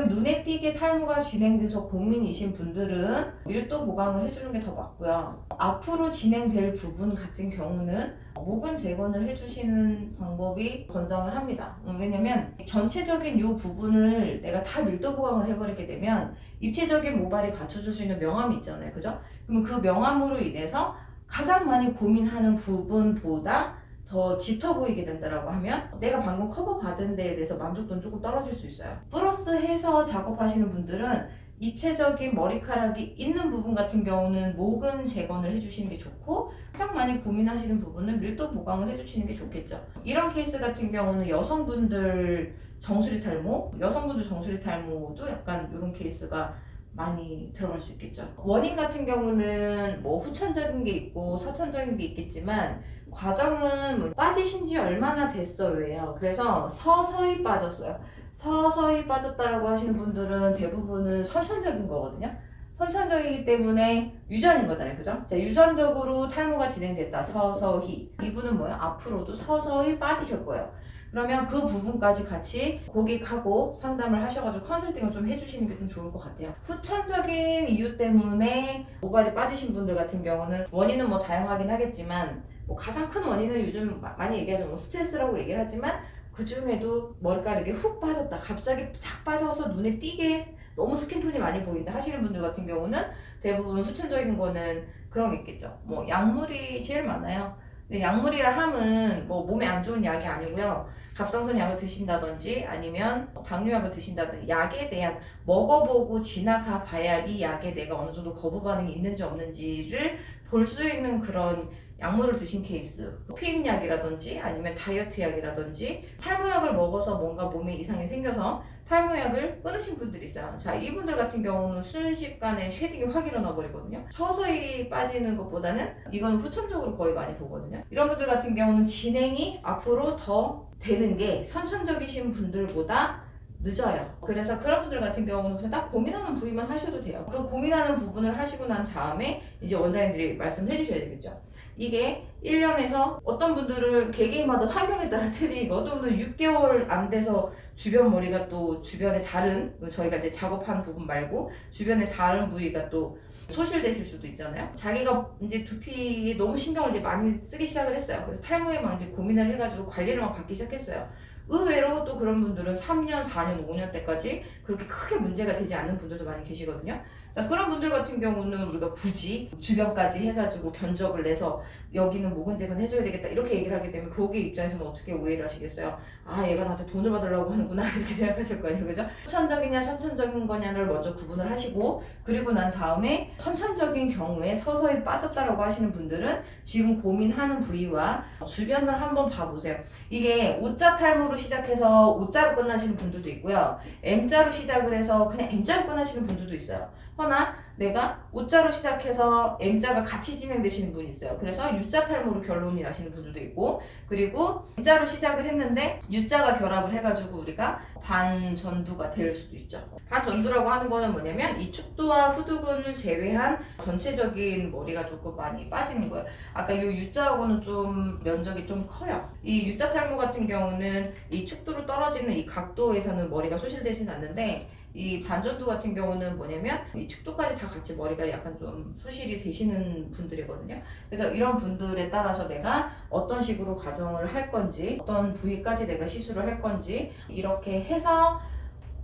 지금 눈에 띄게 탈모가 진행돼서 고민이신 분들은 밀도 보강을 해주는 게 더 맞고요. 앞으로 진행될 부분 같은 경우는 모근 재건을 해주시는 방법이 권장을 합니다. 왜냐면 전체적인 이 부분을 내가 다 밀도 보강을 해버리게 되면 입체적인 모발이 받쳐줄 수 있는 명암이 있잖아요. 그죠? 그러면 그 명암으로 인해서 가장 많이 고민하는 부분보다 더 짙어 보이게 된다라고 하면 내가 방금 커버 받은 데에 대해서 만족도는 조금 떨어질 수 있어요. 플러스 해서 작업하시는 분들은 입체적인 머리카락이 있는 부분 같은 경우는 모근 재건을 해주시는 게 좋고, 가장 많이 고민하시는 부분은 밀도 보강을 해주시는 게 좋겠죠. 이런 케이스 같은 경우는 여성분들 정수리 탈모, 여성분들 정수리 탈모도 약간 이런 케이스가 많이 들어갈 수 있겠죠. 원인 같은 경우는 뭐 후천적인 게 있고 서천적인 게 있겠지만, 과정은 뭐 빠지신 지 얼마나 됐어요예요. 그래서 서서히 빠졌어요. 서서히 빠졌다라고 하시는 분들은 대부분은 선천적인 거거든요. 선천적이기 때문에 유전인 거잖아요. 그죠? 자, 유전적으로 탈모가 진행됐다. 서서히. 이분은 뭐예요? 앞으로도 서서히 빠지실 거예요. 그러면 그 부분까지 같이 고객하고 상담을 하셔가지고 컨설팅을 좀 해주시는 게 좀 좋을 것 같아요. 후천적인 이유 때문에 모발이 빠지신 분들 같은 경우는 원인은 뭐 다양하긴 하겠지만, 뭐 가장 큰 원인은 요즘 많이 얘기하죠. 뭐 스트레스라고 얘기를 하지만 그 중에도 머리카락이 훅 빠졌다, 갑자기 탁 빠져서 눈에 띄게 너무 스킨톤이 많이 보인다 하시는 분들 같은 경우는 대부분 후천적인 거는 그런 게 있겠죠. 뭐 약물이 제일 많아요. 근데 약물이라 함은 뭐 몸에 안 좋은 약이 아니고요. 갑상선 약을 드신다든지 아니면 당뇨약을 드신다든지 약에 대한 먹어보고 지나가 봐야 이 약에 내가 어느 정도 거부 반응이 있는지 없는지를 볼 수 있는 그런 약물을 드신 케이스, 피임약이라든지 아니면 다이어트 약이라든지 탈모약을 먹어서 뭔가 몸에 이상이 생겨서 탈모약을 끊으신 분들이 있어요. 자, 이분들 같은 경우는 순식간에 쉐딩이 확 일어나 버리거든요. 서서히 빠지는 것보다는 이건 후천적으로 거의 많이 보거든요. 이런 분들 같은 경우는 진행이 앞으로 더 되는 게 선천적이신 분들보다 늦어요. 그래서 그런 분들 같은 경우는 그냥 딱 고민하는 부위만 하셔도 돼요. 그 고민하는 부분을 하시고 난 다음에 이제 원장님들이 말씀해 주셔야 되겠죠. 이게 1년에서 어떤 분들은 개개인마다 환경에 따라 틀리고, 어떤 분들은 6개월 안 돼서 주변 머리가 또 주변에 다른, 저희가 이제 작업한 부분 말고 주변에 다른 부위가 또 소실되실 수도 있잖아요. 자기가 이제 두피에 너무 신경을 이제 많이 쓰기 시작을 했어요. 그래서 탈모에 막 이제 고민을 해가지고 관리를 막 받기 시작했어요. 의외로 또 그런 분들은 3년, 4년, 5년 때까지 그렇게 크게 문제가 되지 않는 분들도 많이 계시거든요. 자, 그런 분들 같은 경우는 우리가 굳이 주변까지 해가지고 견적을 내서 여기는 모근재건 해줘야 되겠다 이렇게 얘기를 하게 되면 고객 입장에서는 어떻게 오해를 하시겠어요? 아, 얘가 나한테 돈을 받으려고 하는구나 이렇게 생각하실 거 아니에요. 그죠? 후천적이냐 선천적인 거냐를 먼저 구분을 하시고, 그리고 난 다음에 선천적인 경우에 서서히 빠졌다라고 하시는 분들은 지금 고민하는 부위와 주변을 한번 봐보세요. 이게 O자 탈모로 시작해서 O자로 끝나시는 분들도 있고요. M자로 시작을 해서 그냥 M자로 끝나시는 분들도 있어요. 허나 내가 O자로 시작해서 M자가 같이 진행되시는 분이 있어요. 그래서 U자 탈모로 결론이 나시는 분들도 있고, 그리고 M자로 시작을 했는데 U자가 결합을 해가지고 우리가 반전두가 될 수도 있죠. 반전두라고 하는 거는 뭐냐면 이 축두와 후두근을 제외한 전체적인 머리가 조금 많이 빠지는 거예요. 아까 이 U자하고는 좀 면적이 좀 커요. 이 U자 탈모 같은 경우는 이 축두로 떨어지는 이 각도에서는 머리가 소실되진 않는데, 이 반전두 같은 경우는 뭐냐면 이 축두까지 다 같이 머리가 약간 좀 소실이 되시는 분들이거든요. 그래서 이런 분들에 따라서 내가 어떤 식으로 가정을 할 건지, 어떤 부위까지 내가 시술을 할 건지 이렇게 해서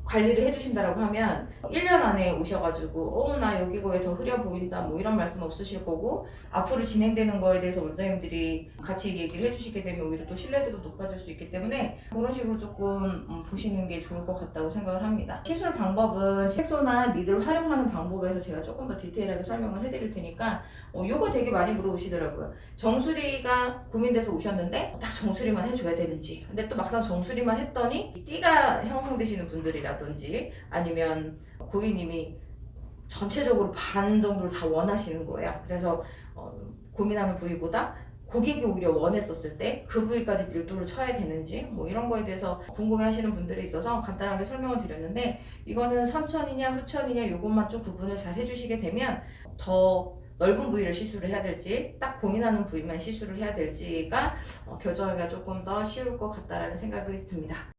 관리를 해주신다라고 하면 1년 안에 오셔가지고 나 여기가 왜 더 흐려 보인다 뭐 이런 말씀 없으실 거고, 앞으로 진행되는 거에 대해서 원장님들이 같이 얘기를 해주시게 되면 오히려 또 신뢰도도 높아질 수 있기 때문에 그런 식으로 조금 보시는 게 좋을 것 같다고 생각을 합니다. 시술 방법은 색소나 니드를 활용하는 방법에서 제가 조금 더 디테일하게 설명을 해드릴 테니까 요거 되게 많이 물어보시더라고요. 정수리가 고민돼서 오셨는데 딱 정수리만 해줘야 되는지, 근데 또 막상 정수리만 했더니 띠가 형성되시는 분들이라든지 아니면 고객님이 전체적으로 반 정도를 다 원하시는 거예요. 그래서 고민하는 부위보다 고객이 오히려 원했었을 때 그 부위까지 밀도를 쳐야 되는지 뭐 이런 거에 대해서 궁금해 하시는 분들이 있어서 간단하게 설명을 드렸는데, 이거는 선천이냐 후천이냐 요것만 좀 구분을 잘 해주시게 되면 더 넓은 부위를 시술을 해야 될지 딱 고민하는 부위만 시술을 해야 될지가 결정하기가 조금 더 쉬울 것 같다라는 생각이 듭니다.